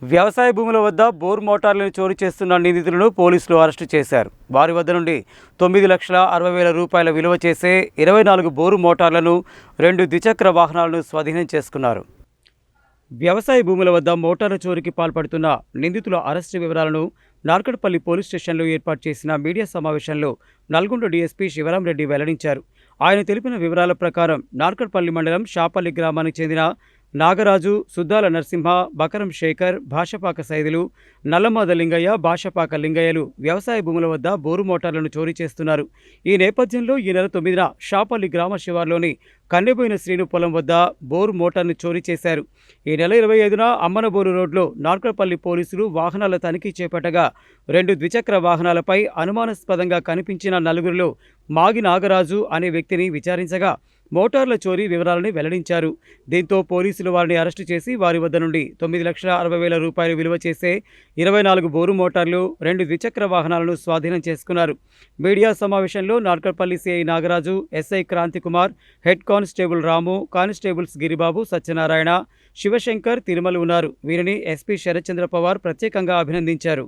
వ్యవసాయ భూముల వద్ద బోర్ మోటార్లను చోరీ చేస్తున్న నిందితులను పోలీసులు అరెస్టు చేశారు. వారి వద్ద నుండి 9,60,000 రూపాయల విలువ చేసే 24 బోరు మోటార్లను, 2 ద్విచక్ర వాహనాలను స్వాధీనం చేసుకున్నారు. వ్యవసాయ భూముల వద్ద మోటార్ల చోరీకి పాల్పడుతున్న నిందితుల అరెస్టు వివరాలను నార్కట్పల్లి పోలీస్ స్టేషన్లో ఏర్పాటు చేసిన మీడియా సమావేశంలో నల్గొండ డీఎస్పీ శివరాంరెడ్డి వెల్లడించారు. ఆయన తెలిపిన వివరాల ప్రకారం నార్కట్పల్లి మండలం షాపల్లి గ్రామానికి చెందిన నాగరాజు, సుద్దాల నరసింహ, బకరం శేఖర్, భాషపాక సైదులు, నల్లమాద లింగయ్య, భాషపాక లింగయ్యలు వ్యవసాయ భూముల వద్ద బోరు మోటార్లను చోరీ చేస్తున్నారు. ఈ నేపథ్యంలో ఈ నెల 9న షాపల్లి గ్రామ శివార్లోని కన్నెబోయిన శ్రీను పొలం వద్ద బోరు మోటార్ను చోరీ చేశారు. ఈ నెల 25న అమ్మనబోరు రోడ్లో నార్కట్పల్లి పోలీసులు వాహనాల తనిఖీ చేపట్టగా 2 ద్విచక్ర వాహనాలపై అనుమానాస్పదంగా కనిపించిన నలుగురిలో మాగి నాగరాజు అనే వ్యక్తిని విచారించగా మోటార్ల చోరీ వివరాలను వెల్లడించారు. దీంతో పోలీసులు వారిని అరెస్టు చేసి వారి వద్ద నుండి 9,60,000 రూపాయలు విలువ చేసే 24 బోరు మోటార్లు, 2 ద్విచక్ర వాహనాలను స్వాధీనం చేసుకున్నారు. మీడియా సమావేశంలో Narketpally CI Nagaraju, SI Kranthikumar, head constable Ramu, constables Giribabu, Satyanarayana, Shivashankar, Tirumala ఉన్నారు. వీరిని ఎస్పీ శరత్చంద్ర పవార్ ప్రత్యేకంగా అభినందించారు.